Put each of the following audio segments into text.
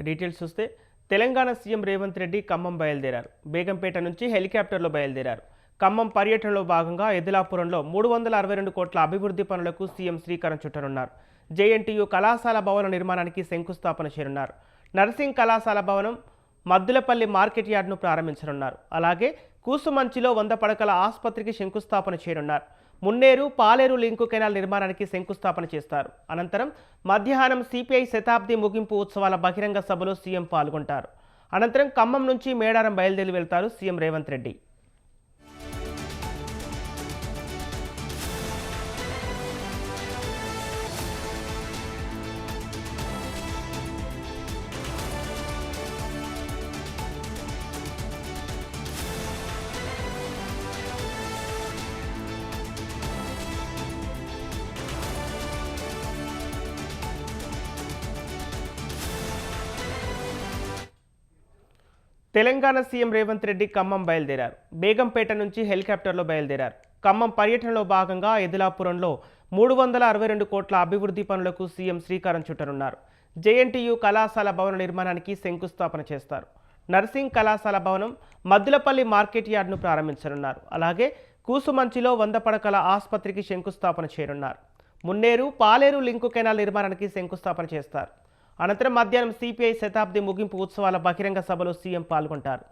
Details చూస్తే Telangana CM Revanth Reddy Khammam బయలుదేరారు. బేగంపేట నుంచి హెలికాప్టర్లో బయలుదేరారు. ఖమ్మం పర్యటనలో భాగంగా ఎదిలాపురంలో 362 కోట్ల అభివృద్ధి పనులకు సీఎం శ్రీకారం చుట్టనున్నారు. జేఎన్టీయూ కళాశాల భవన నిర్మాణానికి శంకుస్థాపన చేయనున్నారు. నర్సింగ్ కళాశాల భవనం, మద్దులపల్లి మార్కెట్ యార్డ్ను ప్రారంభించనున్నారు. అలాగే కూసుమంచిలో 100 పడకల ఆసుపత్రికి శంకుస్థాపన చేయనున్నారు. మున్నేరు, పాలేరు లింకు కెనాల్ నిర్మాణానికి శంకుస్థాపన చేస్తారు. అనంతరం మధ్యాహ్నం సిపిఐ శతాబ్ది ముగింపు ఉత్సవాల బహిరంగ సభలో సీఎం పాల్గొంటారు. అనంతరం ఖమ్మం నుంచి మేడారం బయలుదేరి వెళ్తారు సీఎం రేవంత్ రెడ్డి. తెలంగాణ సీఎం రేవంత్ రెడ్డి ఖమ్మం బయలుదేరారు. బేగంపేట నుంచి హెలికాప్టర్లో బయలుదేరారు. ఖమ్మం పర్యటనలో భాగంగా ఎదిలాపురంలో 362 కోట్ల అభివృద్ధి పనులకు సీఎం శ్రీకారం చుట్టనున్నారు. జేఎన్టీయూ కళాశాల భవన నిర్మాణానికి శంకుస్థాపన చేస్తారు. నర్సింగ్ కళాశాల భవనం, మద్దులపల్లి మార్కెట్ యార్డ్ను ప్రారంభించనున్నారు. అలాగే కూసుమంచిలో 100 పడకల ఆసుపత్రికి శంకుస్థాపన చేయనున్నారు. మున్నేరు, పాలేరు లింకు కెనాల్ నిర్మాణానికి శంకుస్థాపన చేస్తారు. అనంతరం మధ్యాహ్నం సిపిఐ శతాబ్ది ముగింపు ఉత్సవాల బహిరంగ సభలో సీఎం పాల్గొంటారు.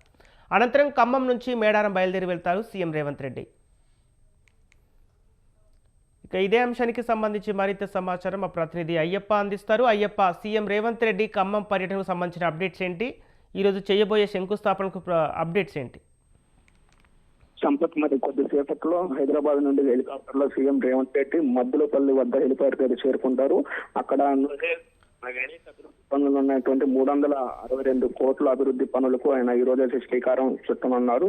అనంతరం ఖమ్మం నుంచి మేడారం బయలుదేరి వెళ్తారు సీఎం రేవంత్ రెడ్డి. ఇక ఇదే అంశానికి సంబంధించి మరింత సమాచారం మా ప్రతినిధి అయ్యప్ప అందిస్తారు. అయ్యప్ప, సీఎం రేవంత్ రెడ్డి ఖమ్మం పర్యటనకు సంబంధించిన అప్డేట్స్ ఏంటి? ఈరోజు చేయబోయే శంకుస్థాపనకు అప్డేట్స్ ఏంటి? సంపత్, మరి కొద్దిసేపట్లో హైదరాబాద్ నుండి హెలికాప్టర్లో సీఎం రేవంత్ రెడ్డి మద్దులపల్లి వద్ద హెలిప్యాడ్ దగ్గర చేరుకుంటారు. అక్కడ పనులు ఉన్నటువంటి 362 కోట్ల అభివృద్ధి పనులకు ఆయన ఈ రోజు శ్రీకారం చుట్టనున్నారు.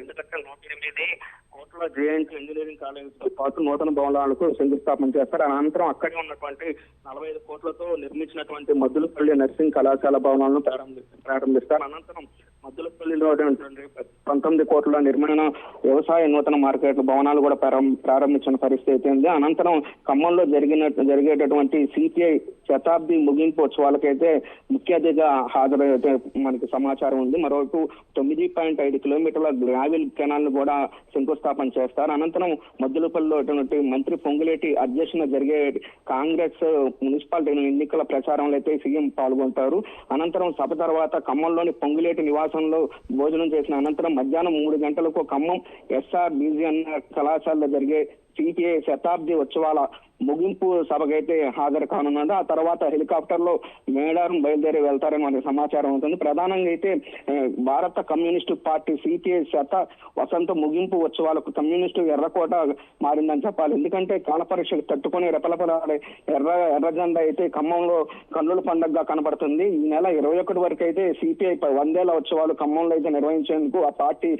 ఎందుకంటే 108 కోట్ల జేఎన్టీ ఇంజనీరింగ్ కాలేజీతో పాటు నూతన భవనాలకు శంకుస్థాపన చేస్తారు. అనంతరం అక్కడే ఉన్నటువంటి 45 కోట్లతో నిర్మించినటువంటి మద్దులపల్లి నర్సింగ్ కళాశాల భవనాలను ప్రారంభిస్తారు. అనంతరం మద్దులపల్లిలో 19 కోట్ల నిర్మాణ వ్యవసాయ నూతన మార్కెట్ భవనాలు కూడా ప్రారంభించిన పరిస్థితి ఉంది. అనంతరం ఖమ్మంలో జరిగేటటువంటి సిపిఐ శతాబ్ది ముగింపు ఉత్సవాలకైతే ముఖ్య అతిథిగా హాజరైతే మనకి సమాచారం ఉంది. మరోవైపు 9.5 కిలోమీటర్ల గ్రావెల్ కెనాల్ కూడా శంకుస్థాపన చేస్తారు. అనంతరం మద్దులపల్లిలో మంత్రి పొంగులేటి అధ్యక్షతన జరిగే కాంగ్రెస్ మున్సిపాలిటీ ఎన్నికల ప్రచారంలో అయితే సీఎం పాల్గొంటారు. అనంతరం సభ తర్వాత ఖమ్మంలోని పొంగులేటి నివాసంలో భోజనం చేసిన అనంతరం మధ్యాహ్నం 3 గంటలకు ఖమ్మం ఎస్ఆర్ బీజీఎన్ కళాశాలలో జరిగే సిపిఐ శతాబ్ది ఉత్సవాల ముగింపు సభకైతే హాజరు కానున్నాడు. ఆ తర్వాత హెలికాప్టర్ లో మేడారం బయలుదేరి వెళ్తారని మనకి సమాచారం ఉంటుంది. ప్రధానంగా అయితే భారత కమ్యూనిస్టు పార్టీ సిపిఐ వసంత ముగింపు ఉత్సవాలకు కమ్యూనిస్టు ఎర్రకోట మారిందని చెప్పాలి. ఎందుకంటే కాల పరీక్షకు తట్టుకుని రెపలపలాడే ఎర్ర జెండా అయితే ఖమ్మంలో కన్నుల పండుగగా కనబడుతుంది. ఈ నెల 21 వరకు అయితే సిపిఐ 100ఏళ్ల ఉత్సవాలు ఖమ్మంలో అయితే నిర్వహించేందుకు ఆ పార్టీ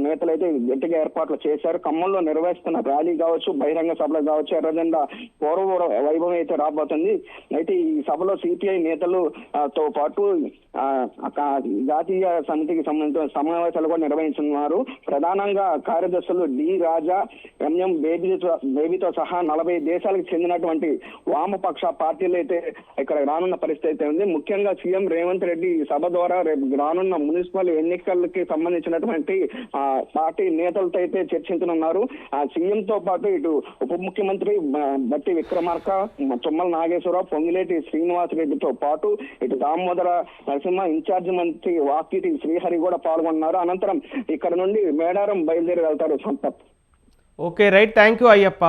నేతలు అయితే గట్టిగా ఏర్పాట్లు చేశారు. ఖమ్మంలో నిర్వహిస్తున్న ర్యాలీ కావచ్చు, బహిరంగ సభలు కావచ్చు, ఎర్ర జెండా పూర్వ వైభవం అయితే రాబోతుంది. అయితే ఈ సభలో సిపిఐ నేతలతో పాటు జాతీయ సమితికి సంబంధించిన సమావేశాలు కూడా నిర్వహించున్నారు. ప్రధానంగా కార్యదర్శులు డి రాజా, ఎంఎం బేబీతో సహా 40 దేశాలకు చెందినటువంటి వామపక్ష పార్టీలు అయితే ఇక్కడ రానున్న పరిస్థితి అయితే ఉంది. ముఖ్యంగా సీఎం రేవంత్ రెడ్డి సభ ద్వారా రేపు రానున్న మున్సిపల్ ఎన్నికలకి సంబంధించినటువంటి పార్టీ నేతలతో అయితే చర్చించనున్నారు. సీఎం తో పాటు ఇటు ఉప ముఖ్యమంత్రి బట్టి విక్రమార్క, తుమ్మల నాగేశ్వరరావు, పొంగిలేటి శ్రీనివాసరెడ్డితో పాటు ఇటు దామోదర నరసింహ, ఇన్ఛార్జ్ మంత్రి వాకిటి శ్రీహరి కూడా పాల్గొన్నారు. అనంతరం ఇక్కడ నుండి మేడారం బయలుదేరి వెళ్తారు. Sampath. Okay, right, thank you Ayyappa.